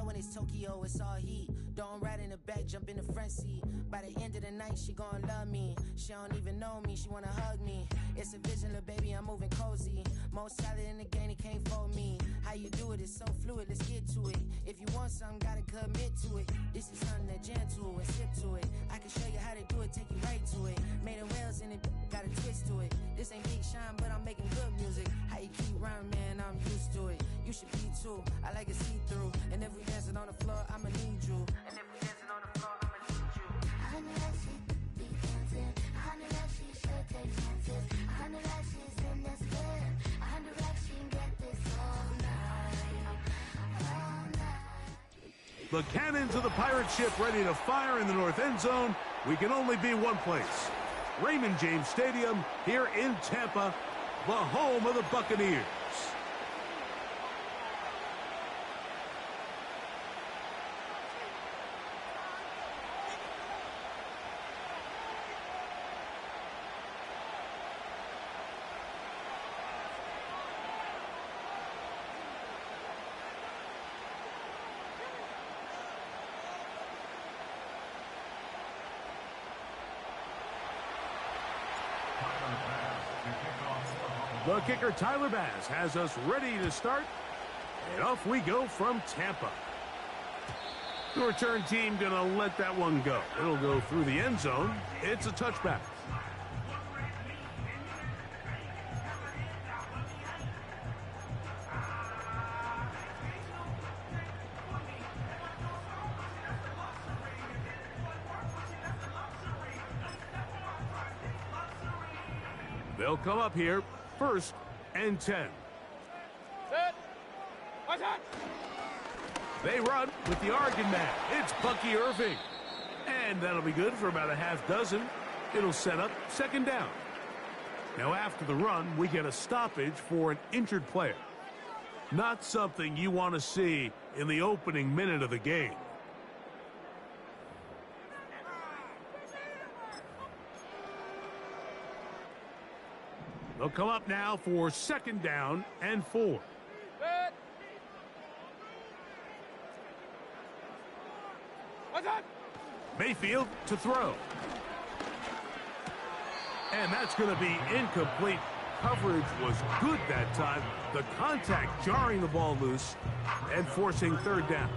when it's Tokyo, it's all heat. Don't ride in the back, jump in the front seat. By the end of the night, she gon' love me. She don't even know me, she wanna hug me. It's a vision, little baby, I'm moving cozy. Most solid in the game, it can't fold me. How you do it, it's so fluid, let's get to it. If you want something, gotta commit to it. This is something that jam to and sip to it. I can show you how to do it, take you right to it. Made a whales in it, got a twist to it. This ain't Big Sean, but I'm making good music. How you keep rhyming, man, I'm used to it. You should be too, I like it see-through. And if we dancing on the floor, I'ma need you. And if we dancing on the floor, I'ma need you. I know that she be dancing. I know that she should take chances. I know that she's in this bed. I know that she can get this all night. All night. The cannons of the pirate ship ready to fire in the north end zone. We can only be one place. Raymond James Stadium here in Tampa, the home of the Buccaneers. The kicker, Tyler Bass, has us ready to start, and off we go from Tampa. The return team gonna let that one go. It'll go through the end zone. It's a touchback. They'll come up here. 1st and 10. Set. Watch out. They run with the Oregon man. It's Bucky Irving. And that'll be good for about a half dozen. It'll set up 2nd down. Now after the run, we get a stoppage for an injured player. Not something you want to see in the opening minute of the game. They'll come up now for 2nd down and 4. Set. Watch out. Mayfield to throw. And that's going to be incomplete. Coverage was good that time. The contact jarring the ball loose and forcing 3rd down.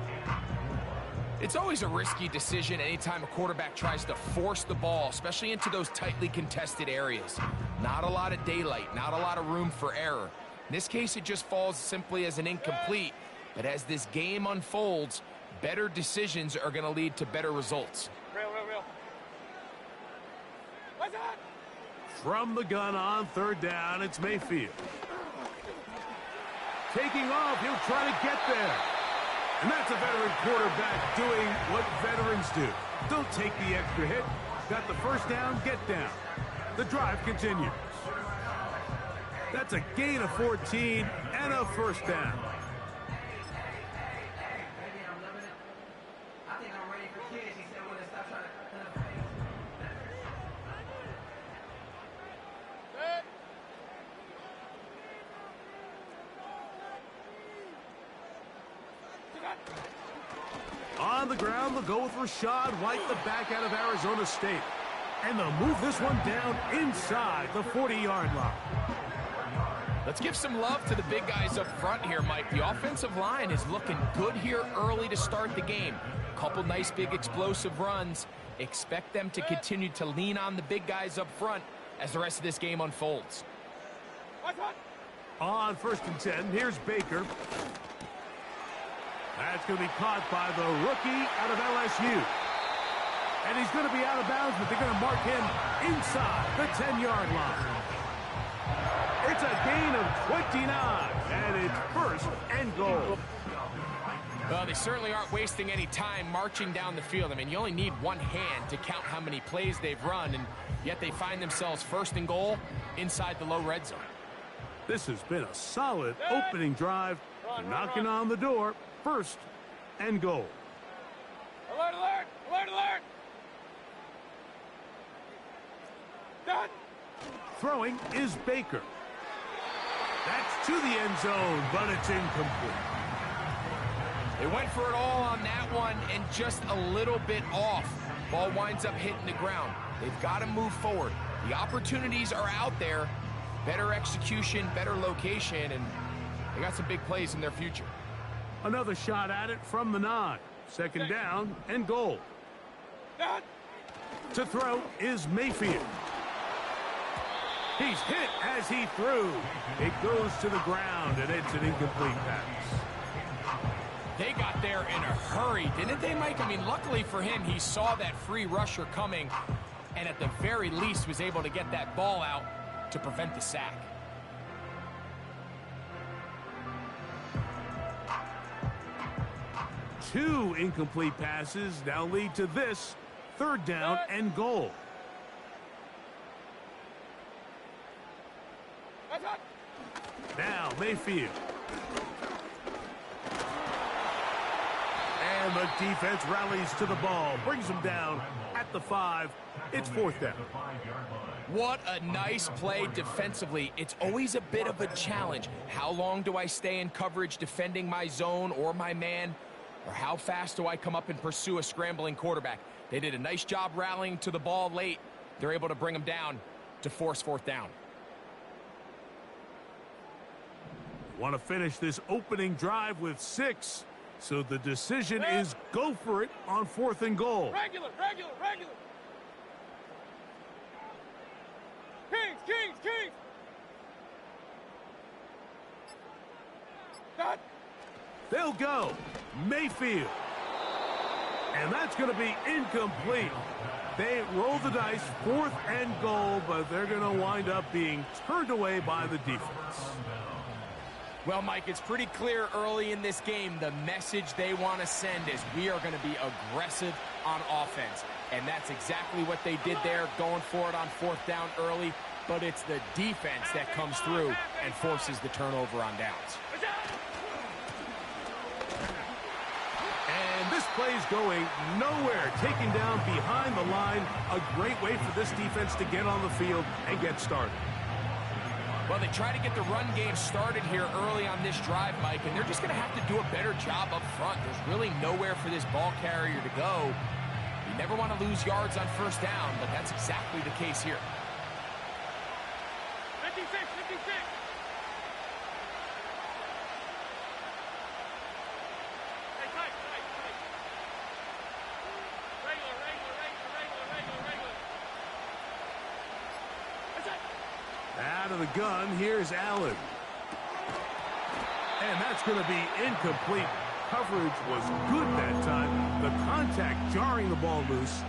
It's always a risky decision anytime a quarterback tries to force the ball, especially into those tightly contested areas. Not a lot of daylight, not a lot of room for error. In this case, it just falls simply as an incomplete. But as this game unfolds, better decisions are going to lead to better results. Real. Watch out. From the gun on 3rd down, it's Mayfield. Taking off, he'll try to get there. And that's a veteran quarterback doing what veterans do. Don't take the extra hit. Got the 1st down, get down. The drive continues. That's a gain of 14 and a 1st down. On the ground, they'll go with Rashad White, the back out of Arizona State. And they'll move this one down inside the 40-yard line. Let's give some love to the big guys up front here, Mike. The offensive line is looking good here early to start the game. Couple nice big explosive runs. Expect them to continue to lean on the big guys up front as the rest of this game unfolds. On 1st and 10, here's Baker. That's going to be caught by the rookie out of LSU. And he's going to be out of bounds, but they're going to mark him inside the 10-yard line. It's a gain of 29, and it's 1st and goal. Well, they certainly aren't wasting any time marching down the field. I mean, you only need one hand to count how many plays they've run, and yet they find themselves 1st and goal inside the low red zone. This has been a solid opening drive, knocking on the door. 1st and goal. Alert, alert, alert, alert. Done. Throwing is Baker. That's to the end zone, but it's incomplete. They went for it all on that one and just a little bit off. Ball winds up hitting the ground. They've got to move forward. The opportunities are out there. Better execution, better location, and they got some big plays in their future. Another shot at it from the 9. Second down and goal. To throw is Mayfield. He's hit as he threw. It goes to the ground, and it's an incomplete pass. They got there in a hurry, didn't they, Mike? I mean, luckily for him, he saw that free rusher coming, and at the very least was able to get that ball out to prevent the sack. Two incomplete passes now lead to this third down and goal. Now Mayfield. And the defense rallies to the ball, brings them down at the 5. It's fourth down. What a nice play defensively. It's always a bit of a challenge. How long do I stay in coverage defending my zone or my man? Or how fast do I come up and pursue a scrambling quarterback? They did a nice job rallying to the ball late. They're able to bring them down to force fourth down. Want to finish this opening drive with 6. So the decision is go for it on 4th and goal. Regular. Kings. Dot. They'll go. Mayfield. And that's going to be incomplete. They roll the dice, 4th and goal, but they're going to wind up being turned away by the defense. Well, Mike, it's pretty clear early in this game the message they want to send is we are going to be aggressive on offense. And that's exactly what they did there, going for it on 4th down early. But it's the defense that comes through and forces the turnover on downs. And this play's going nowhere. Taken down behind the line. A great way for this defense to get on the field and get started. Well, they try to get the run game started here early on this drive, Mike, and they're just going to have to do a better job up front. There's really nowhere for this ball carrier to go. You never want to lose yards on 1st down, but that's exactly the case here. 56. Hey, tight. Regular. That's it. Out of the gun, here's Allen. And that's going to be incomplete. Coverage was good that time. The contact jarring the ball loose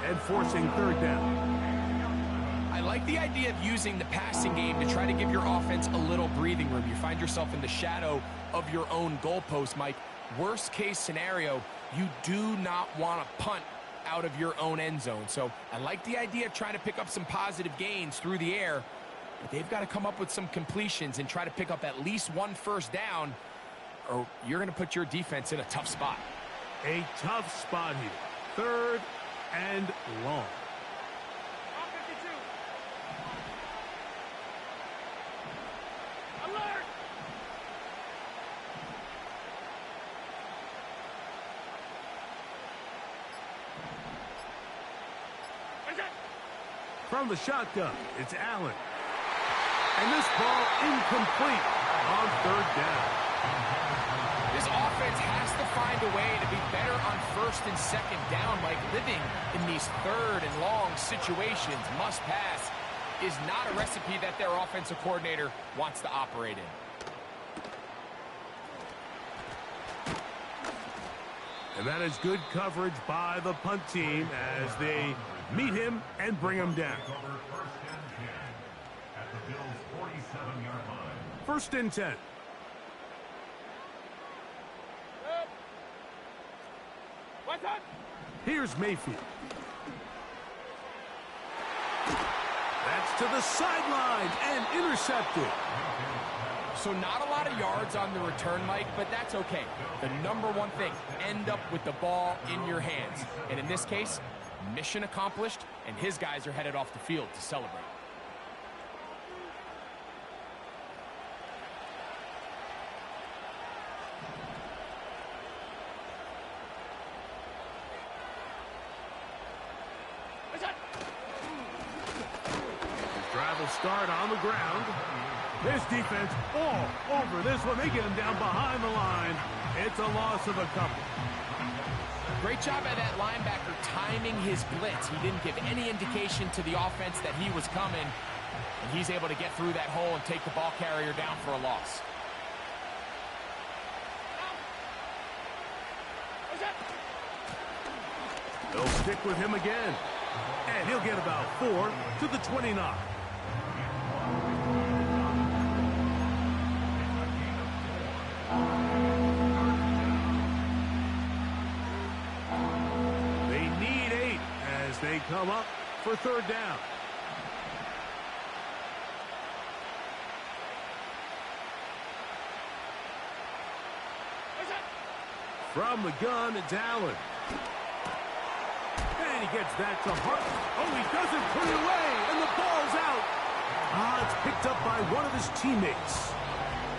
and forcing 3rd down. I like the idea of using the passing game to try to give your offense a little breathing room. You find yourself in the shadow of your own goalpost, Mike. Worst case scenario, you do not want to punt out of your own end zone. So I like the idea of trying to pick up some positive gains through the air. But they've got to come up with some completions and try to pick up at least 1 first down, or you're going to put your defense in a tough spot. A tough spot here. 3rd and long. 52. Alert! From the shotgun, it's Allen. And this ball incomplete on 3rd down. This offense has to find a way to be better on 1st and 2nd down. Like living in these 3rd and long situations, must pass, is not a recipe that their offensive coordinator wants to operate in. And that is good coverage by the punt team as they meet him and bring him down. 1st and 10. What's up? Here's Mayfield. That's to the sideline and intercepted. So not a lot of yards on the return, Mike, but that's okay. The number one thing, end up with the ball in your hands. And in this case, mission accomplished, and his guys are headed off the field to celebrate. start on the ground. This defense all over this one. They get him down behind the line. It's a loss of a couple. Great job by that linebacker timing his blitz. He didn't give any indication to the offense that he was coming. And he's able to get through that hole and take the ball carrier down for a loss. They'll stick with him again. And he'll get about 4 to the 29. They need 8 as they come up for third down. From the gun, it's Allen. And he gets that to Hart. Oh, he doesn't put it away, and the ball's out. It's picked up by one of his teammates.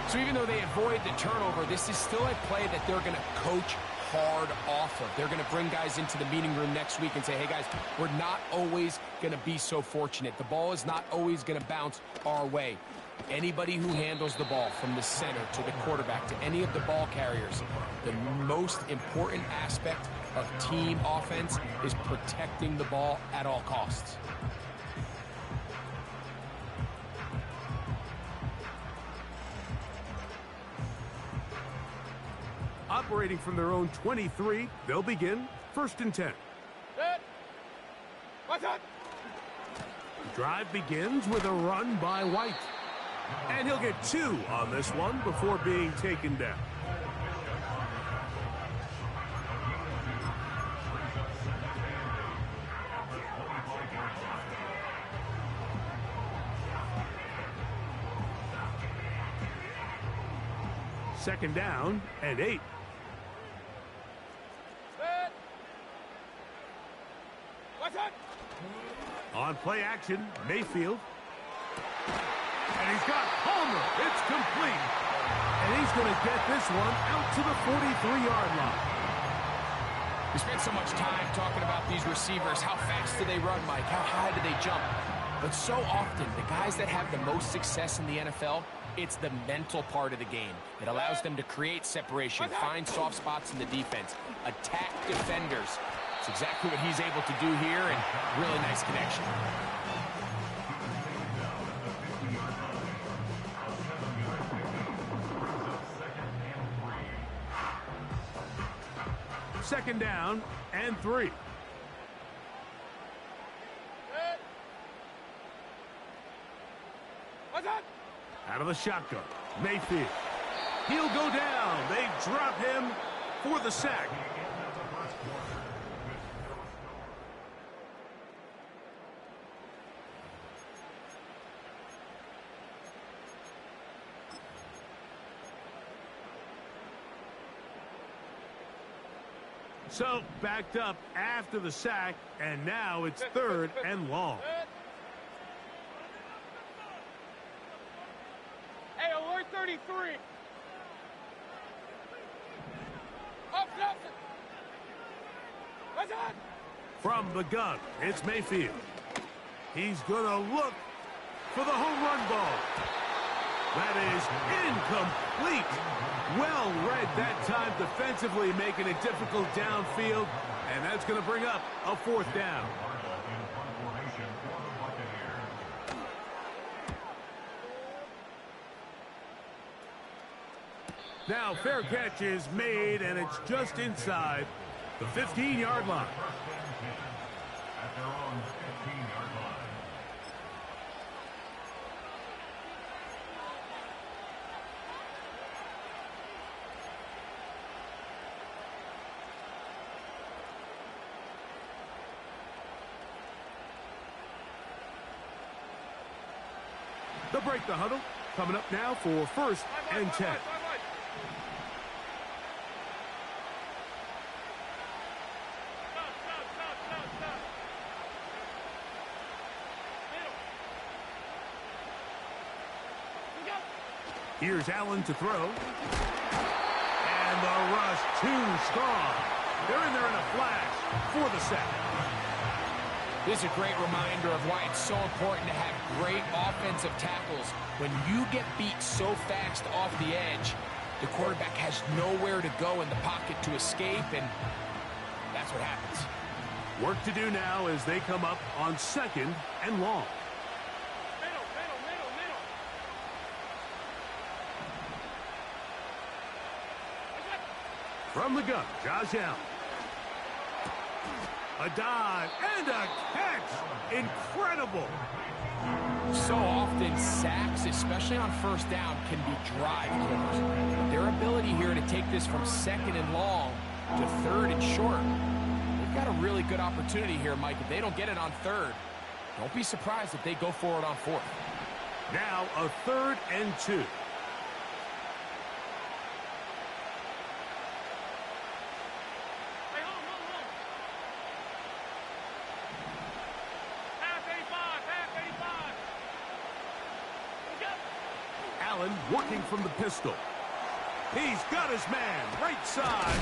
So even though they avoid the turnover, this is still a play that they're going to coach hard off of. They're going to bring guys into the meeting room next week and say, hey, guys, we're not always going to be so fortunate. The ball is not always going to bounce our way. Anybody who handles the ball from the center to the quarterback to any of the ball carriers, the most important aspect of team offense is protecting the ball at all costs. Operating from their own 23, they'll begin 1st and 10. Drive begins with a run by White. And he'll get 2 on this one before being taken down. Second down and 8. On play action, Mayfield. And he's got Palmer. It's complete. And he's going to get this one out to the 43-yard line. We spent so much time talking about these receivers. How fast do they run, Mike? How high do they jump? But so often, the guys that have the most success in the NFL, it's the mental part of the game. It allows them to create separation, find soft spots in the defense, attack defenders. It's exactly what he's able to do here, and really nice connection. Second down and 3. Out of the shotgun, Mayfield. He'll go down. They drop him for the sack. So, backed up after the sack, and now it's 3rd and long. Hey, alert 33. Up, Nelson. What's that? From the gun, it's Mayfield. He's going to look for the home run ball. That is incomplete. Well read that time defensively, making it difficult downfield, and that's going to bring up a 4th down. Now, fair catch is made, and it's just inside the 15-yard line. At their own 15-yard line. They'll break the huddle. Coming up now for 1st and 10. Here's Allen to throw. And the rush too strong. They're in there in a flash for the sack. This is a great reminder of why it's so important to have great offensive tackles. When you get beat so fast off the edge, the quarterback has nowhere to go in the pocket to escape, and that's what happens. Work to do now as they come up on 2nd and long. Middle. From the gun, Josh Allen. A dive and a catch. Incredible. So often, sacks, especially on first down, can be drive killers. Their ability here to take this from 2nd and long to 3rd and short. They've got a really good opportunity here, Mike. If they don't get it on 3rd, don't be surprised if they go for it on 4th. Now a 3rd and 2. Allen working from the pistol. He's got his man, right side.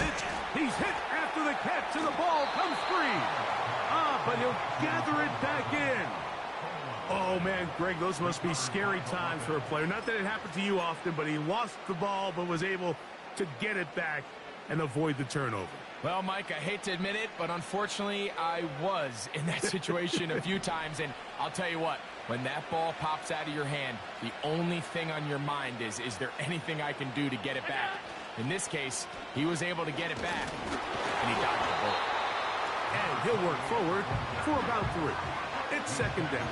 He's hit after the catch, and the ball comes free. But he'll gather it back in. Oh, man, Greg, those must be scary times for a player. Not that it happened to you often, but he lost the ball but was able to get it back and avoid the turnover. Well, Mike, I hate to admit it, but unfortunately, I was in that situation a few times, and I'll tell you what, when that ball pops out of your hand, the only thing on your mind is there anything I can do to get it back? In this case, he was able to get it back, and he dodged the bullet. And he'll work forward for about 3. It's 2nd down.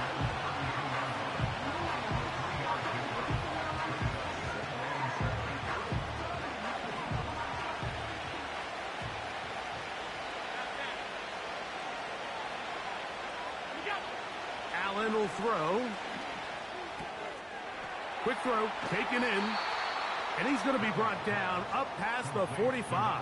Allen will throw. Quick throw, taken in. And he's going to be brought down up past the 45.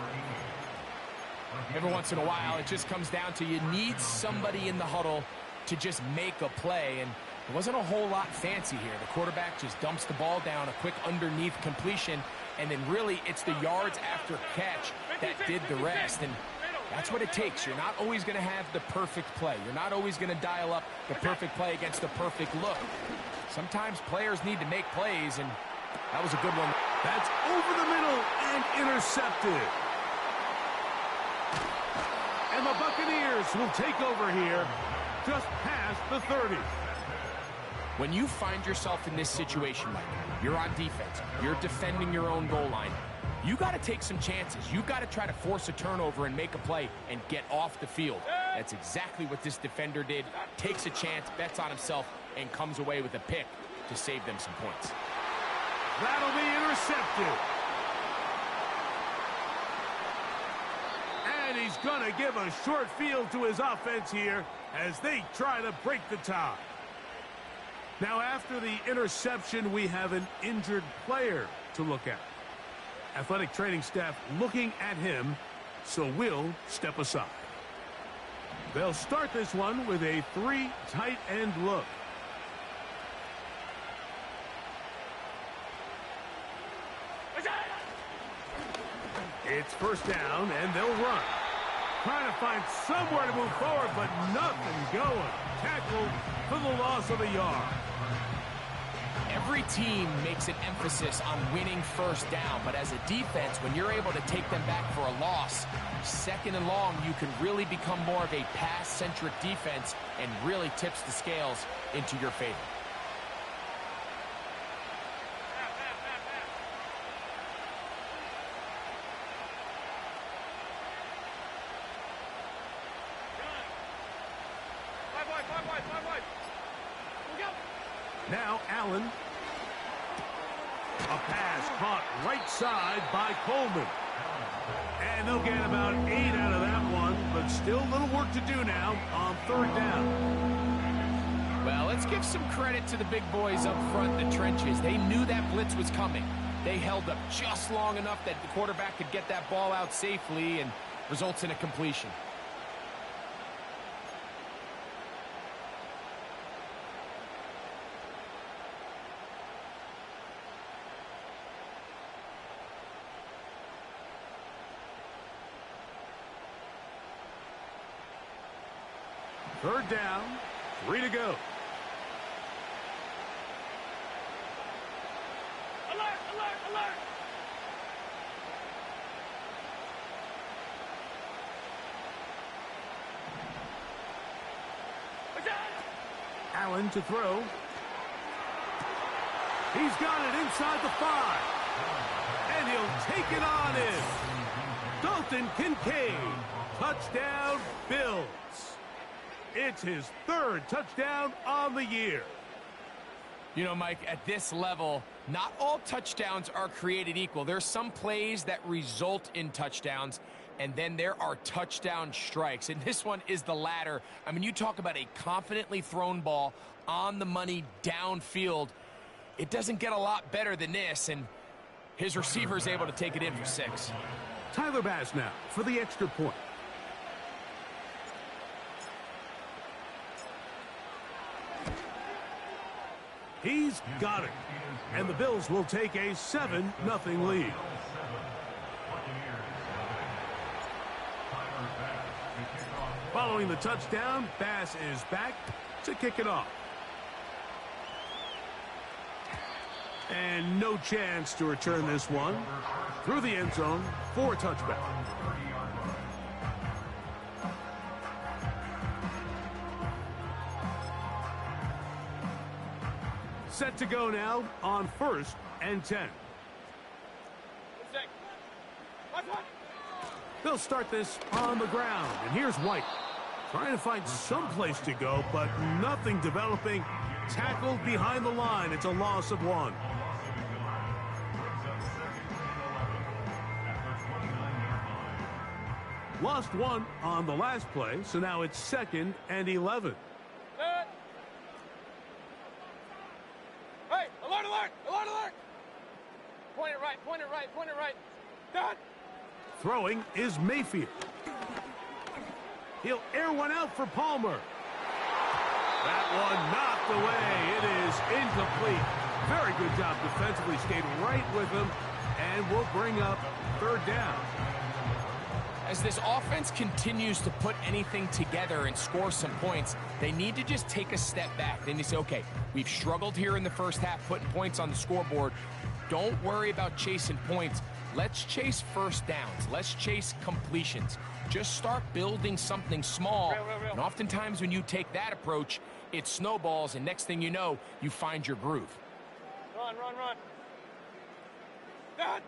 Every once in a while, it just comes down to you need somebody in the huddle to just make a play. And there wasn't a whole lot fancy here. The quarterback just dumps the ball down, a quick underneath completion, and then really it's the yards after catch that did the rest. And that's what it takes. You're not always going to have the perfect play. You're not always going to dial up the perfect play against the perfect look. Sometimes players need to make plays, and that was a good one. That's over the middle and intercepted. And the Buccaneers will take over here just past the 30. When you find yourself in this situation, Mike, you're on defense, you're defending your own goal line, you got to take some chances. You got to try to force a turnover and make a play and get off the field. That's exactly what this defender did. Takes a chance, bets on himself, and comes away with a pick to save them some points. That'll be intercepted. And he's going to give a short field to his offense here as they try to break the tie. Now, after the interception, we have an injured player to look at. Athletic training staff looking at him, so we'll step aside. They'll start this one with a 3 tight end look. It's first down, and they'll run. Trying to find somewhere to move forward, but nothing going. Tackled for the loss of a yard. Every team makes an emphasis on winning first down, but as a defense, when you're able to take them back for a loss, 2nd and long, you can really become more of a pass-centric defense and really tips the scales into your favor. Now Allen. A pass caught right side by Coleman. And they'll get about 8 out of that one, but still a little work to do now on 3rd down. Well, let's give some credit to the big boys up front in the trenches. They knew that blitz was coming. They held up just long enough that the quarterback could get that ball out safely and results in a completion. Third down, 3 to go. Alert, alert, alert! Allen to throw. He's got it inside the 5. And he'll take it on in. Dalton Kincaid. Touchdown, Bills. It's his 3rd touchdown on the year. You know, Mike, at this level, not all touchdowns are created equal. There's some plays that result in touchdowns, and then there are touchdown strikes. And this one is the latter. I mean, you talk about a confidently thrown ball on the money downfield. It doesn't get a lot better than this, and his receiver is able to take it in for 6. Tyler Bass now for the extra point. He's got it. And the Bills will take a 7-0 lead. Following the touchdown, Bass is back to kick it off. And no chance to return this one. Through the end zone for a touchback. Set to go now on 1st and 10. They'll start this on the ground. And here's White. Trying to find some place to go, but nothing developing. Tackled behind the line. It's a loss of 1. Lost 1 on the last play, so now it's 2nd and 11. Hey, alert, alert, alert, alert! Point it right, point it right, point it right. Done! Throwing is Mayfield. He'll air one out for Palmer. That one knocked away. It is incomplete. Very good job defensively. Stayed right with him, and will bring up 3rd down. As this offense continues to put anything together and score some points, they need to just take a step back. Then you say, okay, we've struggled here in the first half, putting points on the scoreboard. Don't worry about chasing points. Let's chase first downs. Let's chase completions. Just start building something small. Real. And oftentimes when you take that approach, it snowballs, and next thing you know, you find your groove. Run, run, run. Done!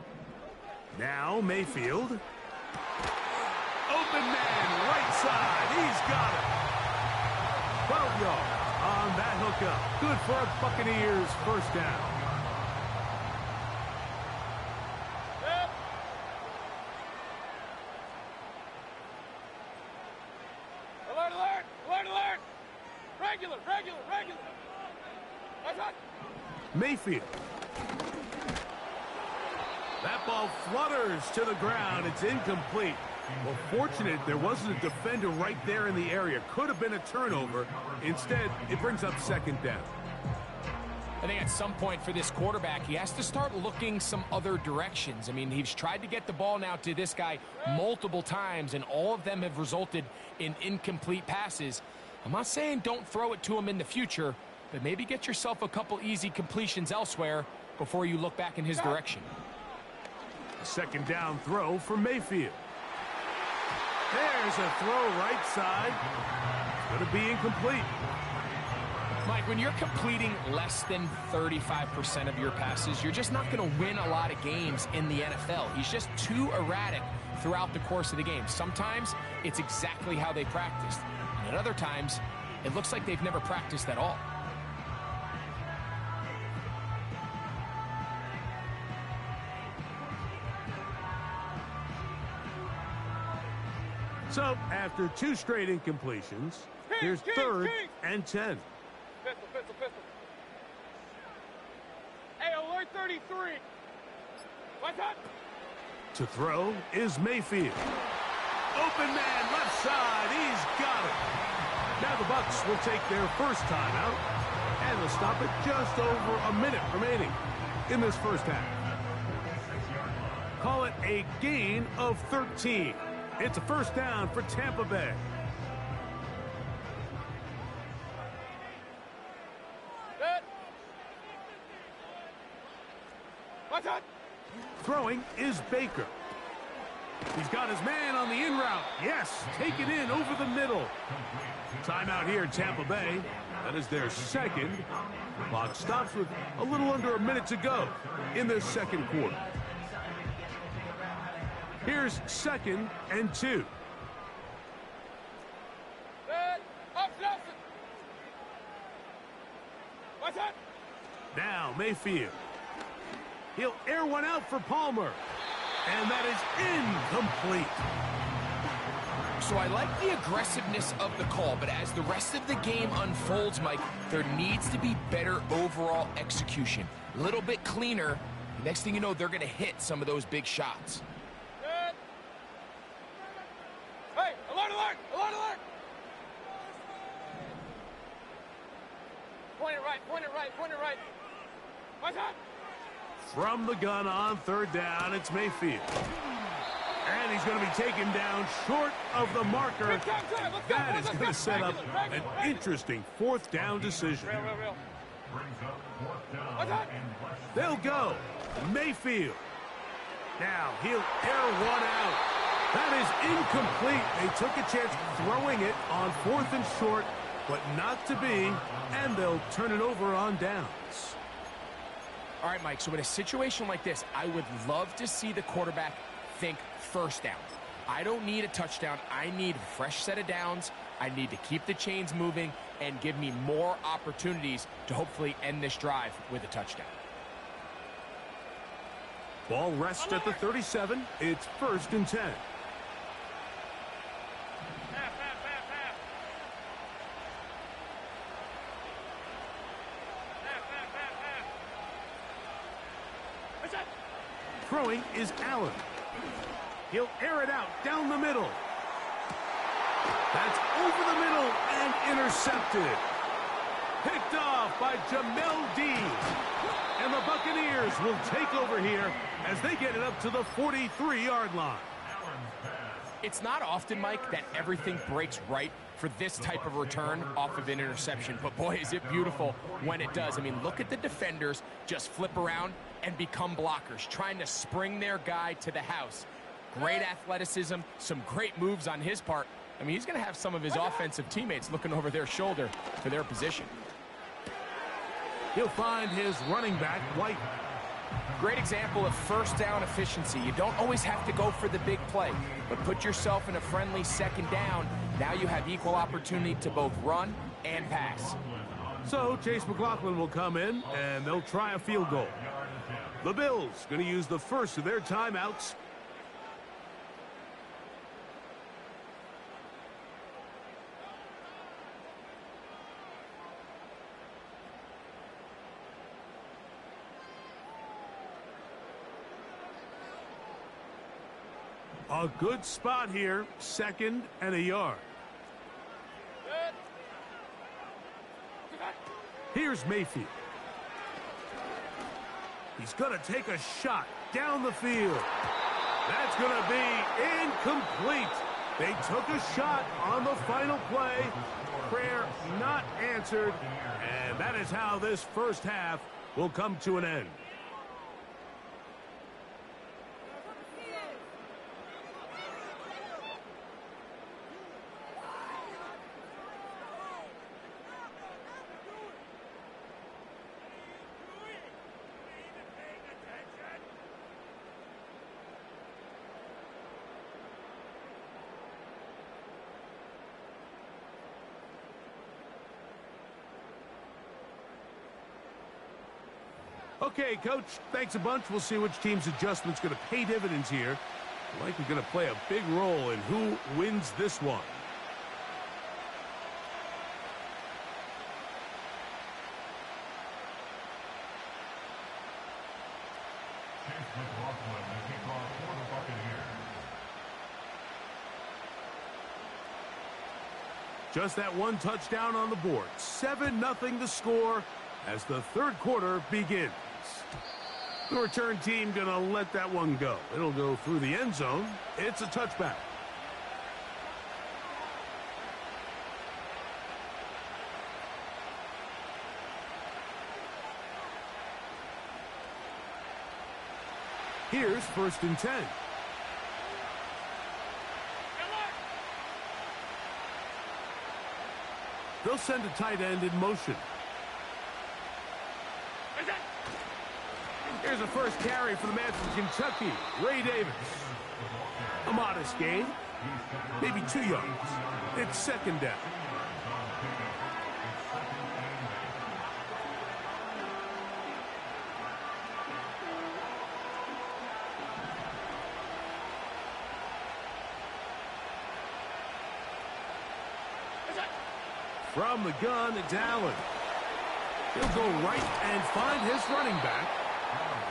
Now Mayfield. Open man, right side. He's got it. 12 yards on that hookup. Good for a Buccaneers 1st down. Yep. Alert, alert, alert, alert. Regular, regular, regular. That's right. Mayfield. That ball flutters to the ground. It's incomplete. Well, fortunate there wasn't a defender right there in the area. Could have been a turnover. Instead, it brings up 2nd down. I think at some point for this quarterback, he has to start looking some other directions. I mean, he's tried to get the ball now to this guy multiple times, and all of them have resulted in incomplete passes. I'm not saying don't throw it to him in the future, but maybe get yourself a couple easy completions elsewhere before you look back in his direction. 2nd down throw for Mayfield. There's a throw right side. It's going to be incomplete. Mike, when you're completing less than 35% of your passes, you're just not going to win a lot of games in the NFL. He's just too erratic throughout the course of the game. Sometimes it's exactly how they practiced. And at other times, it looks like they've never practiced at all. So, after 2 straight incompletions, here's 3rd and 10. Pistol, pistol, pistol. Hey, alert 33. What's up? To throw is Mayfield. Open man, left side. He's got it. Now the Bucs will take their first timeout, and they'll stop it just over a minute remaining in this first half. Call it a gain of 13. It's a 1st down for Tampa Bay. Throwing is Baker. He's got his man on the in route. Yes, taken in over the middle. Timeout here, Tampa Bay. That is their second. Clock stops with a little under a minute to go in the second quarter. Here's 2nd and 2. Now Mayfield. He'll air one out for Palmer. And that is incomplete. So I like the aggressiveness of the call, but as the rest of the game unfolds, Mike, there needs to be better overall execution. A little bit cleaner. Next thing you know, they're going to hit some of those big shots. Hey, alert, alert, alert, alert! Point it right, point it right, point it right. What's up? From the gun on 3rd down, it's Mayfield. And he's going to be taken down short of the marker. That is going to set up an interesting 4th down decision. Real. They'll go. Mayfield. Now he'll air one out. That is incomplete. They took a chance throwing it on 4th and short, but not to be, and they'll turn it over on downs. All right, Mike, so in a situation like this, I would love to see the quarterback think 1st down. I don't need a touchdown. I need a fresh set of downs. I need to keep the chains moving and give me more opportunities to hopefully end this drive with a touchdown. Ball rests at the 37. It's 1st and 10. Throwing is Allen. He'll air it out down the middle. That's over the middle and intercepted. Picked off by Jamel Dean. And the Buccaneers will take over here as they get it up to the 43-yard line. It's not often, Mike, that everything breaks right for this type of return off of an interception. But, boy, is it beautiful when it does. I mean, look at the defenders just flip around and become blockers, trying to spring their guy to the house. Great athleticism, some great moves on his part. I mean, he's going to have some of his offensive teammates looking over their shoulder for their position. He'll find his running back, White. Great example of 1st down efficiency. You don't always have to go for the big play, but put yourself in a friendly 2nd down. Now you have equal opportunity to both run and pass. So Chase McLaughlin will come in, and they'll try a field goal. The Bills going to use the first of their timeouts. A good spot here, 2nd and a yard. Here's Mayfield. He's going to take a shot down the field. That's going to be incomplete. They took a shot on the final play. Prayer not answered. And that is how this 1st half will come to an end. Okay, Coach, thanks a bunch. We'll see which team's adjustment's going to pay dividends here. Likely going to play a big role in who wins this one. Chase McLaughlin, the kickoff for the Buccaneers. Just that one touchdown on the board. 7-0 the score as the 3rd quarter begins. The return team going to let that one go. It'll go through the end zone. It's a touchback. Here's 1st and 10. They'll send a tight end in motion. Here's a first carry for the man from Kentucky, Ray Davis. A modest gain, maybe 2 yards. It's 2nd down. From the gun, it's Allen. He'll go right and find his running back.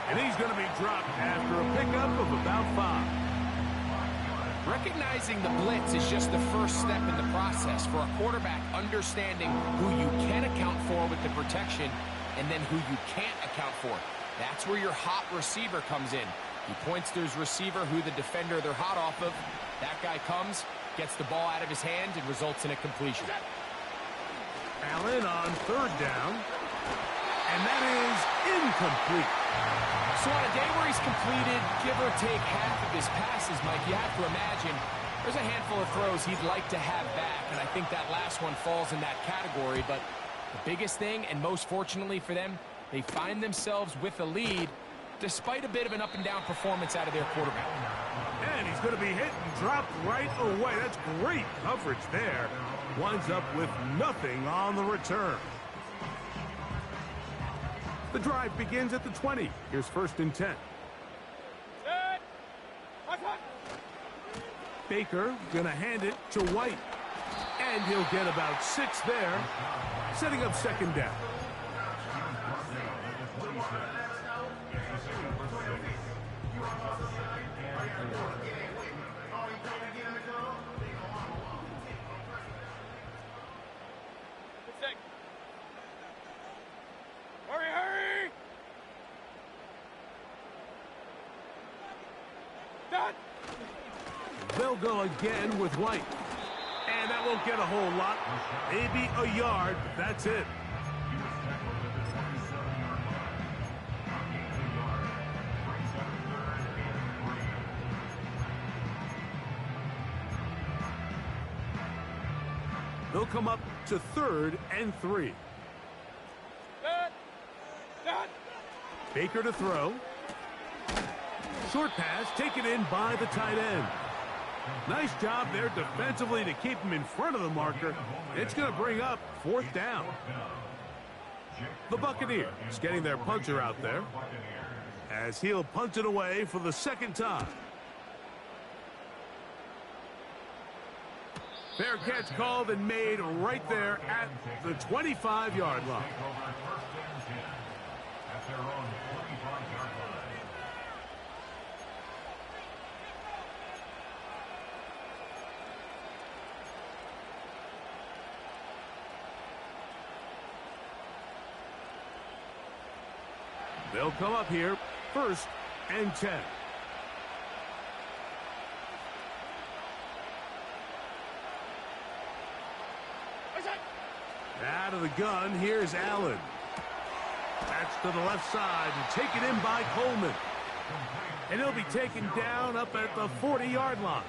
And he's going to be dropped after a pickup of about 5. Recognizing the blitz is just the first step in the process for a quarterback understanding who you can account for with the protection and then who you can't account for. That's where your hot receiver comes in. He points to his receiver who the defender they're hot off of. That guy comes, gets the ball out of his hand, and results in a completion. Allen on 3rd down. And that is incomplete. So on a day where he's completed, give or take half of his passes, Mike, you have to imagine there's a handful of throws he'd like to have back, and I think that last one falls in that category. But the biggest thing, and most fortunately for them, they find themselves with a lead despite a bit of an up-and-down performance out of their quarterback. And he's going to be hit and dropped right away. That's great coverage there. Winds up with nothing on the return. The drive begins at the 20. Here's 1st and 10. Baker going to hand it to White. And he'll get about 6 there, setting up 2nd down. They'll go again with White. And that won't get a whole lot. Maybe a yard. That's it. They'll come up to 3rd and 3. Baker to throw. Short pass taken in by the tight end. Nice job there defensively to keep him in front of the marker. It's going to bring up 4th down. The Buccaneers getting their puncher out there as he'll punt it away for the 2nd time. Fair catch called and made right there at the 25-yard line. They'll come up here, 1st and 10. Out of the gun, here's Allen. That's to the left side and taken in by Coleman. And he'll be taken down up at the 40-yard line.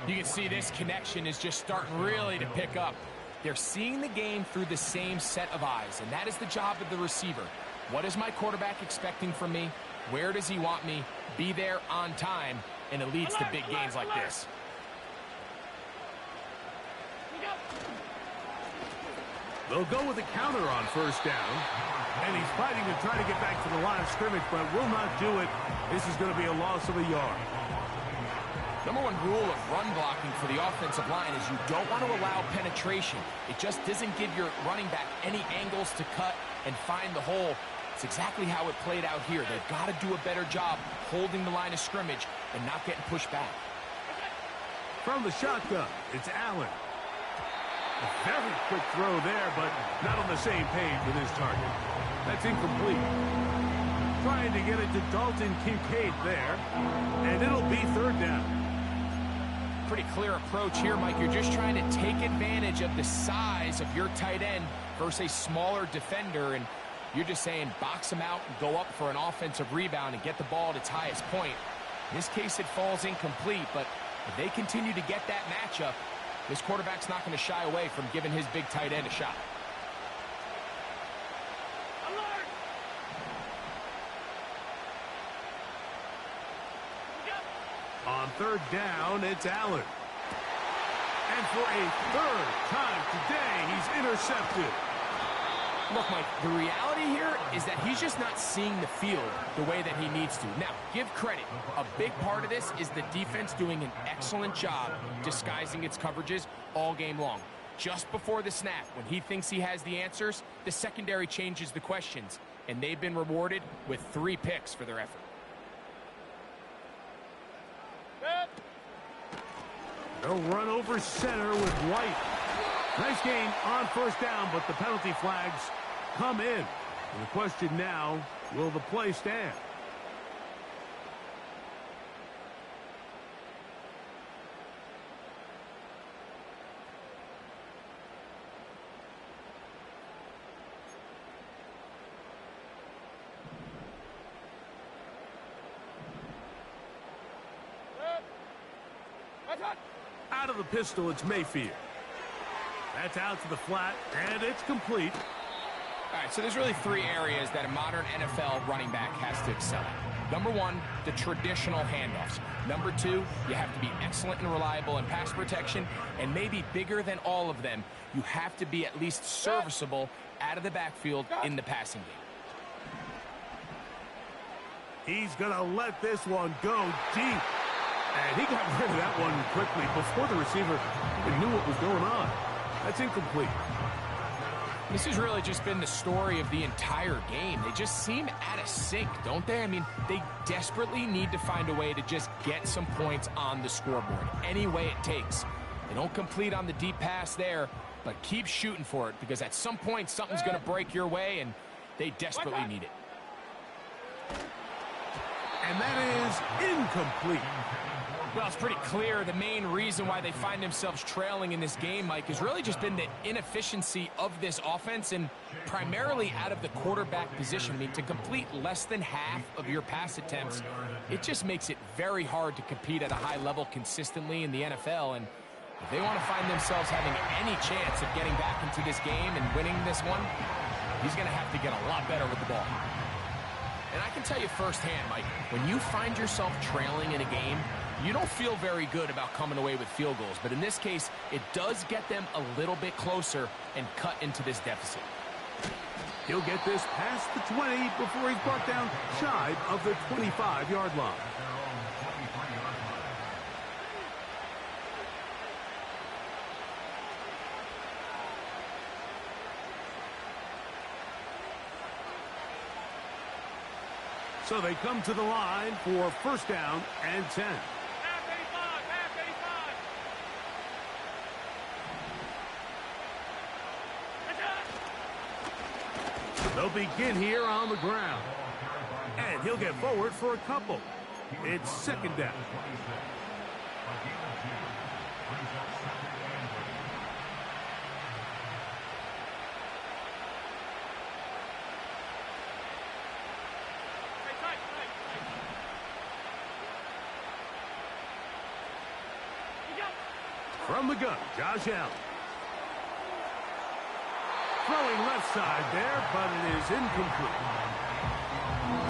You can see this connection is just starting really to pick up. They're seeing the game through the same set of eyes, and that is the job of the receiver. What is my quarterback expecting from me? Where does he want me? Be there on time, and it leads to big gains like this. They'll go with a counter on 1st down. And he's fighting to try to get back to the line of scrimmage, but will not do it. This is going to be a loss of a yard. Number one rule of run blocking for the offensive line is you don't want to allow penetration. It just doesn't give your running back any angles to cut and find the hole. It's exactly how it played out here. They've got to do a better job holding the line of scrimmage and not getting pushed back. From the shotgun, it's Allen. A very quick throw there, but not on the same page with his target. That's incomplete. Trying to get it to Dalton Kincaid there, and it'll be 3rd down. Pretty clear approach here, Mike. You're just trying to take advantage of the size of your tight end versus a smaller defender, and You're just saying box them out and go up for an offensive rebound and get the ball at its highest point. In this case, it falls incomplete, but if they continue to get that matchup, this quarterback's not going to shy away from giving his big tight end a shot. On third down, it's Allen. And for a third time today, he's intercepted. Look, Mike, the reality here is that he's just not seeing the field the way that he needs to. Now, give credit. A big part of this is the defense doing an excellent job disguising its coverages all game long. Just before the snap, when he thinks he has the answers, the secondary changes the questions, and they've been rewarded with 3 picks for their effort. They'll run over center with White. Nice gain on first down, but the penalty flags come in. And the question now, will the play stand? Out of the pistol, it's Mayfield. That's out to the flat, and it's complete. All right, so there's really 3 areas that a modern NFL running back has to excel at. Number 1, the traditional handoffs. Number 2, you have to be excellent and reliable in pass protection, and maybe bigger than all of them, you have to be at least serviceable out of the backfield in the passing game. He's going to let this one go deep. And he got rid of that one quickly before the receiver even knew what was going on. That's incomplete. This has really just been the story of the entire game. They just seem out of sync, don't they? I mean, they desperately need to find a way to just get some points on the scoreboard, any way it takes. They don't complete on the deep pass there, but keep shooting for it, because at some point something's going to break your way, and they desperately need it. And that is incomplete. Well, it's pretty clear the main reason why they find themselves trailing in this game, Mike, has really just been the inefficiency of this offense, and primarily out of the quarterback position. I mean, to complete less than half of your pass attempts, it just makes it very hard to compete at a high level consistently in the NFL. And if they want to find themselves having any chance of getting back into this game and winning this one, he's going to have to get a lot better with the ball. And I can tell you firsthand, Mike, when you find yourself trailing in a game, you don't feel very good about coming away with field goals. But in this case, it does get them a little bit closer and cut into this deficit. He'll get this past the 20 before he's brought down shy of the 25-yard line. So they come to the line for first down and 10. They'll begin here on the ground. And he'll get forward for a couple. It's second down. From the gun, Josh Allen. Throwing left side there, but it is incomplete.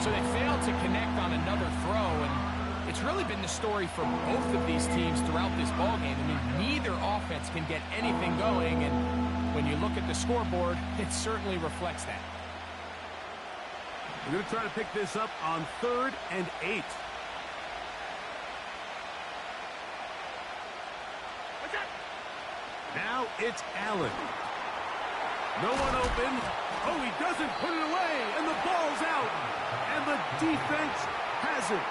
So they failed to connect on another throw, and it's really been the story for both of these teams throughout this ballgame. I mean, neither offense can get anything going, and when you look at the scoreboard, it certainly reflects that. We're going to try to pick this up on 3rd and 8. Now it's Allen. No one open. Oh, he doesn't put it away, and the ball's out. And the defense has it.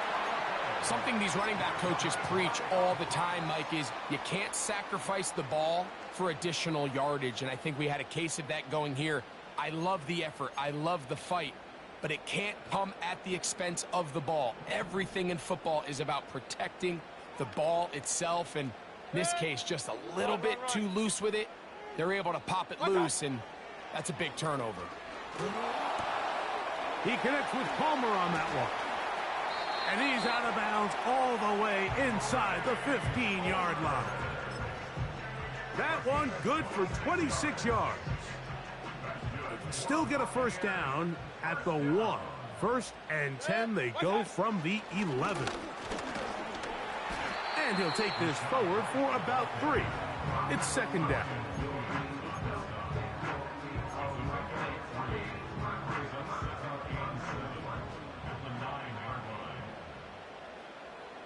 Something these running back coaches preach all the time, Mike, is you can't sacrifice the ball for additional yardage, and I think we had a case of that going here. I love the effort. I love the fight, but it can't come at the expense of the ball. Everything in football is about protecting the ball itself, and in this case, just a little bit too loose with it. They're able to pop it loose, and that's a big turnover. He connects with Palmer on that one. And he's out of bounds all the way inside the 15-yard line. That one good for 26 yards. Still get a first down at the 1. First and 10, they go from the 11. And he'll take this forward for about 3. It's second down.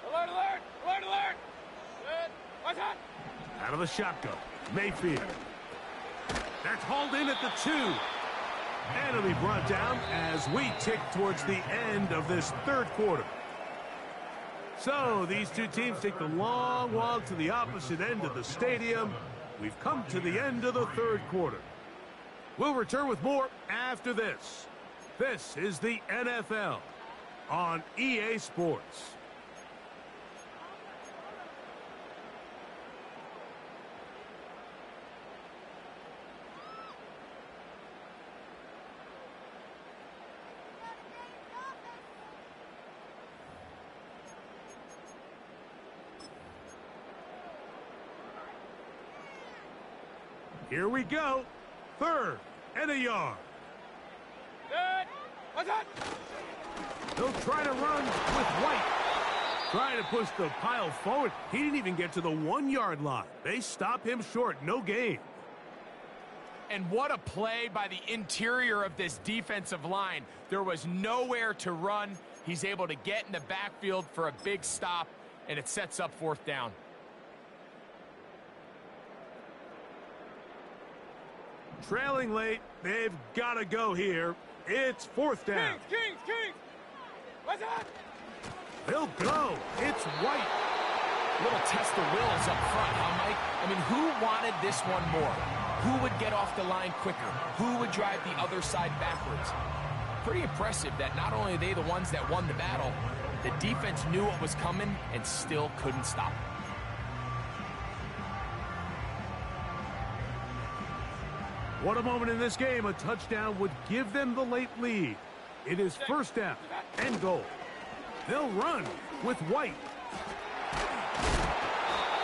Alert, alert! Alert, alert! Good. What's that? Out of the shotgun, Mayfield. That's hauled in at the 2. And it'll be brought down as we tick towards the end of this third quarter. So these two teams take the long walk to the opposite end of the stadium. We've come to the end of the third quarter. We'll return with more after this. This is the NFL on EA Sports. Here we go. 3rd and a yard. Good. What's that? They'll try to run with White. Trying to push the pile forward. He didn't even get to the 1-yard line. They stop him short. No gain. And what a play by the interior of this defensive line. There was nowhere to run. He's able to get in the backfield for a big stop, and it sets up 4th down. Trailing late, they've got to go here. It's 4th down. Kings! What's that? They'll go. It's White. Little test of wills up front, huh, Mike? I mean, who wanted this one more? Who would get off the line quicker? Who would drive the other side backwards? Pretty impressive that not only are they the ones that won the battle, the defense knew what was coming and still couldn't stop it. What a moment in this game. A touchdown would give them the late lead. It is 1st down and goal. They'll run with White.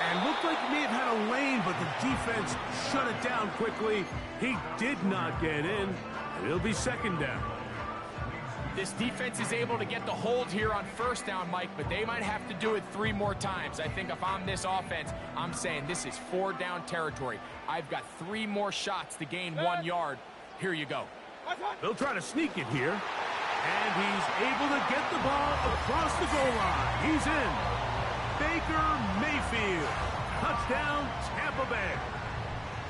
And looked like he may have had a lane, but the defense shut it down quickly. He did not get in, and it'll be 2nd down. This defense is able to get the hold here on 1st down, Mike, but they might have to do it 3 more times. I think if I'm this offense, I'm saying this is 4-down territory. I've got 3 more shots to gain 1 yard. Here you go. They'll try to sneak it here. And he's able to get the ball across the goal line. He's in. Baker Mayfield. Touchdown, Tampa Bay.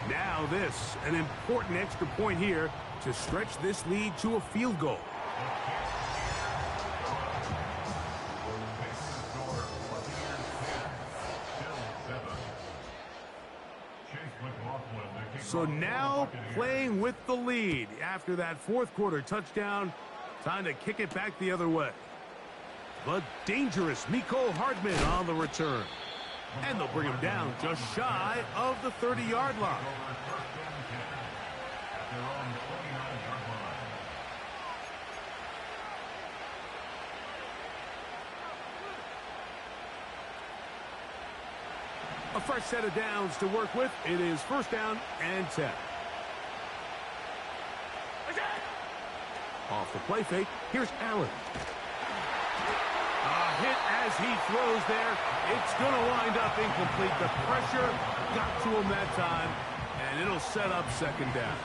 Now this, an important extra point here to stretch this lead to a field goal. So now playing with the lead after that 4th quarter touchdown. Time to kick it back the other way. But dangerous Mecole Hardman on the return. And they'll bring him down just shy of the 30-yard line. A fresh set of downs to work with. It is 1st down and 10. Off the play fake, here's Allen. A hit as he throws there. It's going to wind up incomplete. The pressure got to him that time, and it'll set up 2nd down.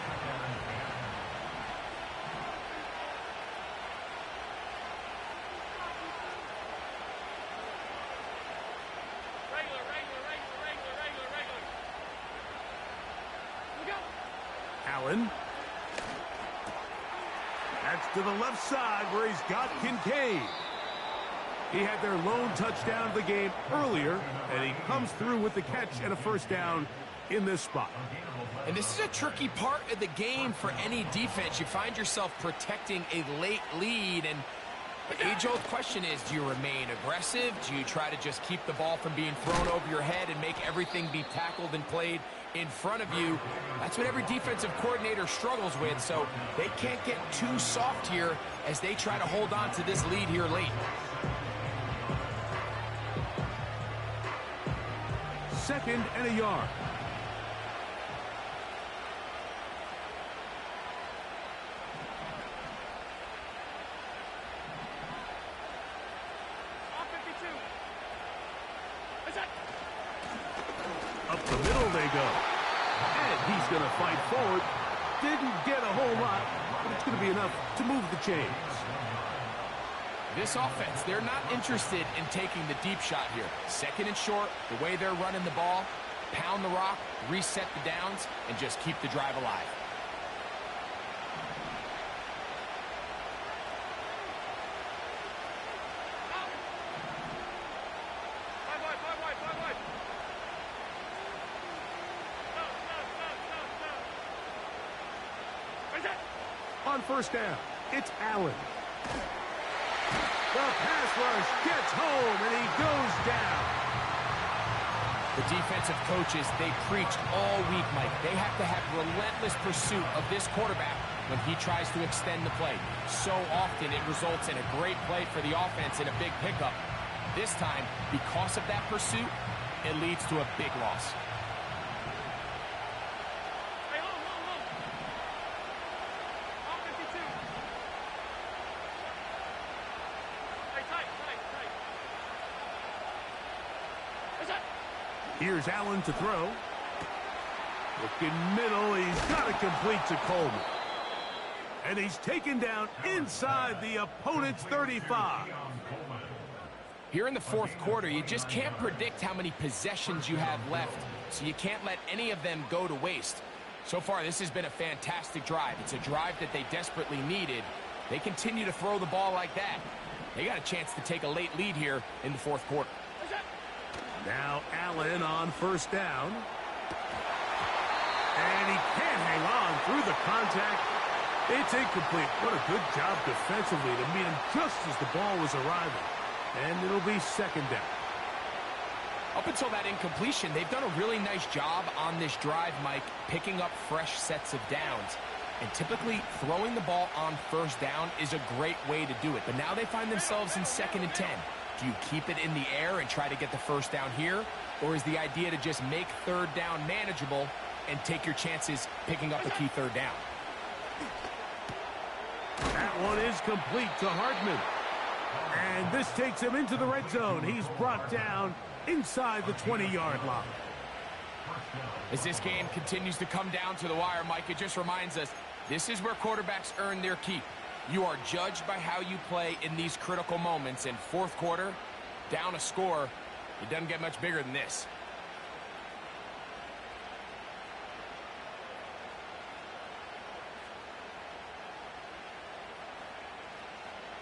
Allen. That's to the left side where he's got Kincaid. He had their lone touchdown of the game earlier, and he comes through with the catch and a 1st down in this spot. And this is a tricky part of the game for any defense. You find yourself protecting a late lead, and The age-old question is, do you remain aggressive? Do you try to just keep the ball from being thrown over your head and make everything be tackled and played in front of you? That's what every defensive coordinator struggles with, so they can't get too soft here as they try to hold on to this lead here late. Second and a yard. Up the middle they go. And he's going to fight forward. Didn't get a whole lot, but it's going to be enough to move the chains. This offense, they're not interested in taking the deep shot here. Second and short, the way they're running the ball, pound the rock, reset the downs, and just keep the drive alive. On first down, it's Allen. The pass rush gets home, and he goes down. The defensive coaches, they preach all week, Mike. They have to have relentless pursuit of this quarterback when he tries to extend the play. So often it results in a great play for the offense and a big pickup. This time, because of that pursuit, it leads to a big loss. Here's Allen to throw. Looking middle, he's got it complete to Coleman. And he's taken down inside the opponent's 35. Here in the fourth quarter, you just can't predict how many possessions you have left, so you can't let any of them go to waste. So far, this has been a fantastic drive. It's a drive that they desperately needed. They continue to throw the ball like that. They got a chance to take a late lead here in the fourth quarter. Now Allen on first down. And he can't hang on through the contact. It's incomplete. What a good job defensively to meet him just as the ball was arriving. And it'll be second down. Up until that incompletion, they've done a really nice job on this drive, Mike, picking up fresh sets of downs. And typically, throwing the ball on first down is a great way to do it. But now they find themselves in 2nd and 10. Do you keep it in the air and try to get the first down here? Or is the idea to just make third down manageable and take your chances picking up a key third down? That one is complete to Hartman. And this takes him into the red zone. He's brought down inside the 20-yard line. As this game continues to come down to the wire, Mike, it just reminds us, this is where quarterbacks earn their keep. You are judged by how you play in these critical moments. In fourth quarter, down a score, it doesn't get much bigger than this.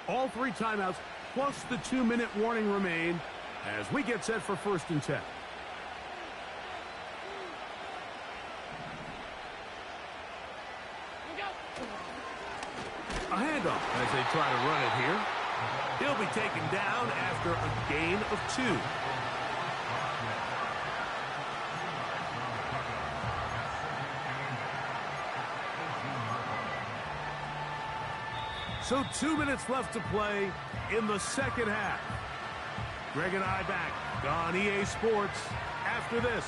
All 3 timeouts plus the 2-minute warning remain as we get set for 1st and 10. A handoff as they try to run it here. He'll be taken down after a gain of 2. So 2 minutes left to play in the second half. Greg and I back on EA Sports after this.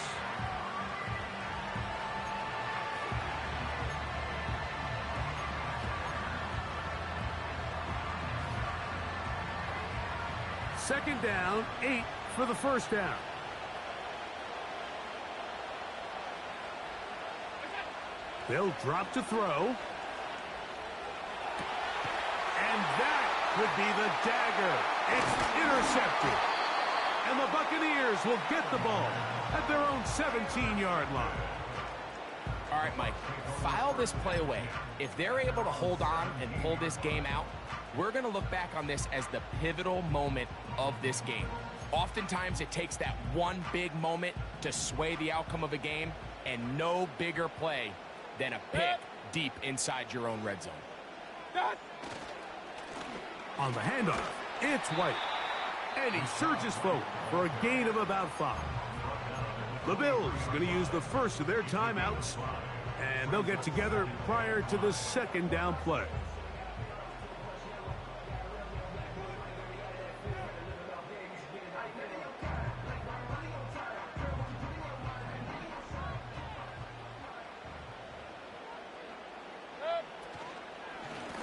Second down, 8 for the first down. They'll drop to throw. And that would be the dagger. It's intercepted. And the Buccaneers will get the ball at their own 17-yard line. All right, Mike, file this play away. If they're able to hold on and pull this game out, we're going to look back on this as the pivotal moment of this game. Oftentimes, it takes that one big moment to sway the outcome of a game, and no bigger play than a pick deep inside your own red zone. On the handoff, it's White. And he surges forward for a gain of about 5. The Bills going to use the first of their timeouts, and they'll get together prior to the second down play.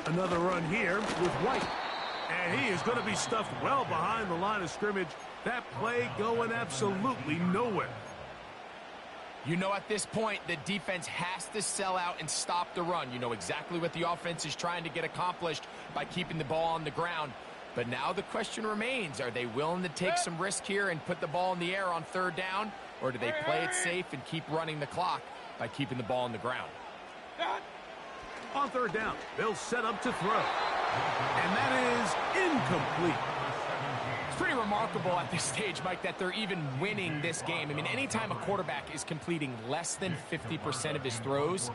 Another run here with White. And he is going to be stuffed well behind the line of scrimmage. That play going absolutely nowhere. You know, at this point, the defense has to sell out and stop the run. You know exactly what the offense is trying to get accomplished by keeping the ball on the ground. But now the question remains, are they willing to take some risk here and put the ball in the air on 3rd down? Or do they play it safe and keep running the clock by keeping the ball on the ground? On 3rd down, they'll set up to throw. And that is incomplete. It's pretty remarkable at this stage, Mike, that they're even winning this game. I mean, anytime a quarterback is completing less than 50% of his throws,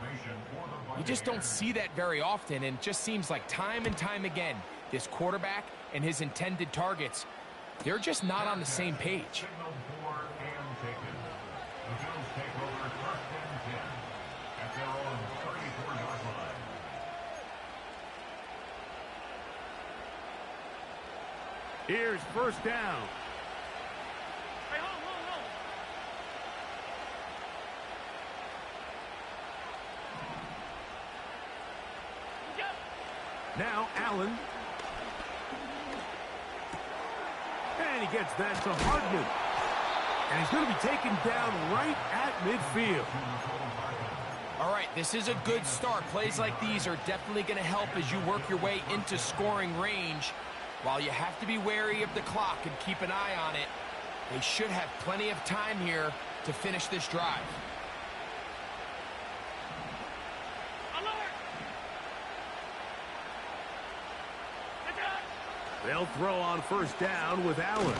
you just don't see that very often. And it just seems like time and time again, this quarterback and his intended targets, they're just not on the same page. Here's 1st down. Hey, hold. Now Allen. And he gets that to Hardman. And he's going to be taken down right at midfield. All right, this is a good start. Plays like these are definitely going to help as you work your way into scoring range. While you have to be wary of the clock and keep an eye on it, they should have plenty of time here to finish this drive. They'll throw on 1st down with Allen.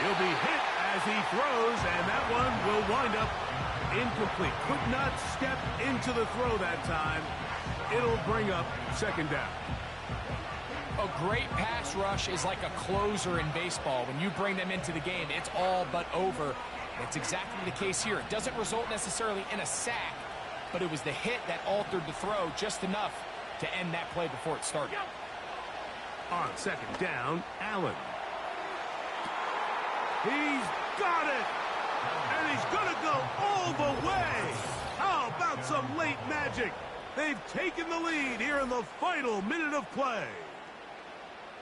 He'll be hit as he throws, and that one will wind up incomplete. Could not step into the throw that time. It'll bring up 2nd down. A great pass rush is like a closer in baseball. When you bring them into the game, it's all but over. That's exactly the case here. It doesn't result necessarily in a sack, but it was the hit that altered the throw just enough to end that play before it started. On 2nd down, Allen. He's got it! And he's going to go all the way! How about some late magic? They've taken the lead here in the final minute of play.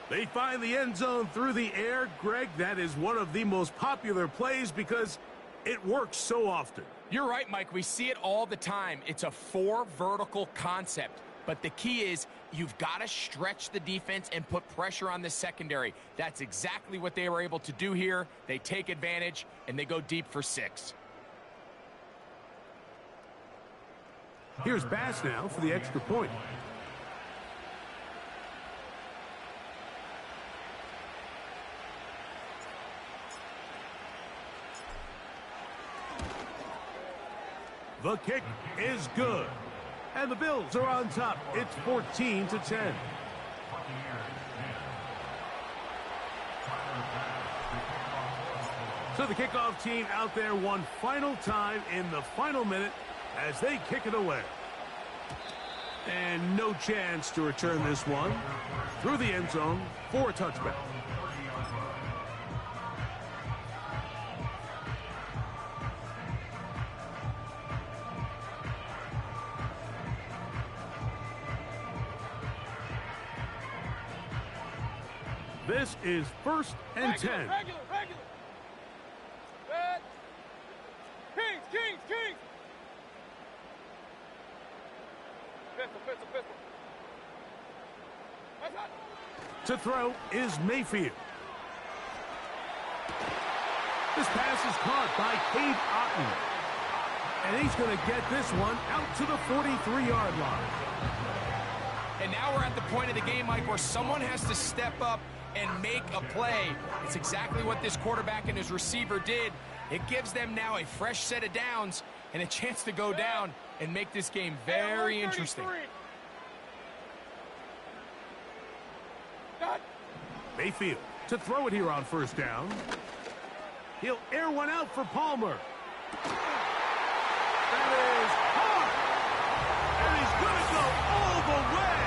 They find the end zone through the air. Greg, that is one of the most popular plays because it works so often. You're right, Mike. We see it all the time. It's a 4 vertical concept. But the key is you've got to stretch the defense and put pressure on the secondary. That's exactly what they were able to do here. They take advantage, and they go deep for 6. Here's Bass now for the extra point. The kick is good. And the Bills are on top. It's 14-10. So the kickoff team out there one final time in the final minute as they kick it away. And no chance to return this one through the end zone for a touchback. This is 1st and 10. Regular. Red. Kings. Pistol. That's hot. To throw is Mayfield. This pass is caught by Cade Otton. And he's going to get this one out to the 43-yard line. And now we're at the point of the game, Mike, where someone has to step up and make a play. It's exactly what this quarterback and his receiver did. It gives them now a fresh set of downs and a chance to go down and make this game very interesting. Mayfield to throw it here on first down. He'll air one out for Palmer. That is hard. And he's going to go all the way.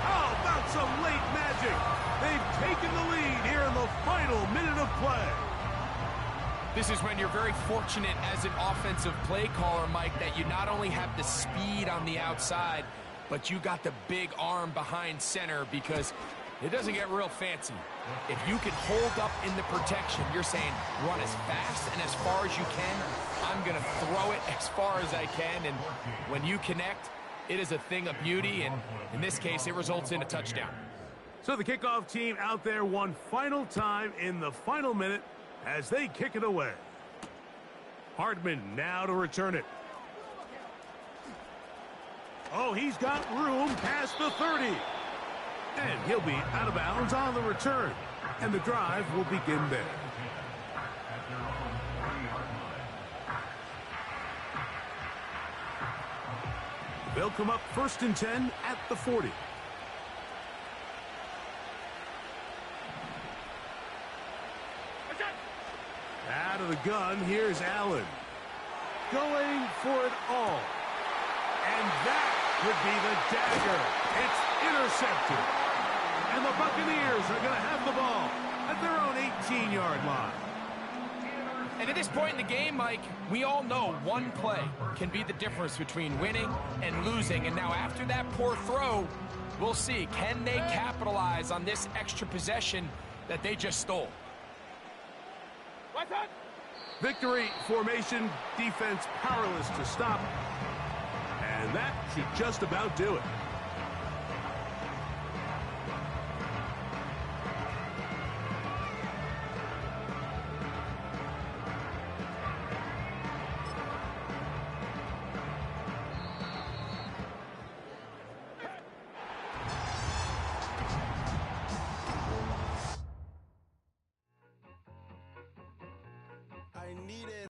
How about some late magic? They've taken the lead here in the final minute of play. This is when you're very fortunate as an offensive play caller, Mike, that you not only have the speed on the outside, but you got the big arm behind center, because it doesn't get real fancy. If you can hold up in the protection, you're saying run as fast and as far as you can. I'm going to throw it as far as I can, and when you connect, it is a thing of beauty, and in this case, it results in a touchdown. So the kickoff team out there one final time in the final minute as they kick it away. Hardman now to return it. Oh, he's got room past the 30. And he'll be out of bounds on the return. And the drive will begin there. They'll come up 1st and 10 at the 40. Out of the gun, here's Allen. Going for it all. And that would be the dagger. It's intercepted. And the Buccaneers are going to have the ball at their own 18-yard line. And at this point in the game, Mike, we all know one play can be the difference between winning and losing. And now after that poor throw, we'll see, can they capitalize on this extra possession that they just stole? Victory formation, defense powerless to stop. And that should just about do it.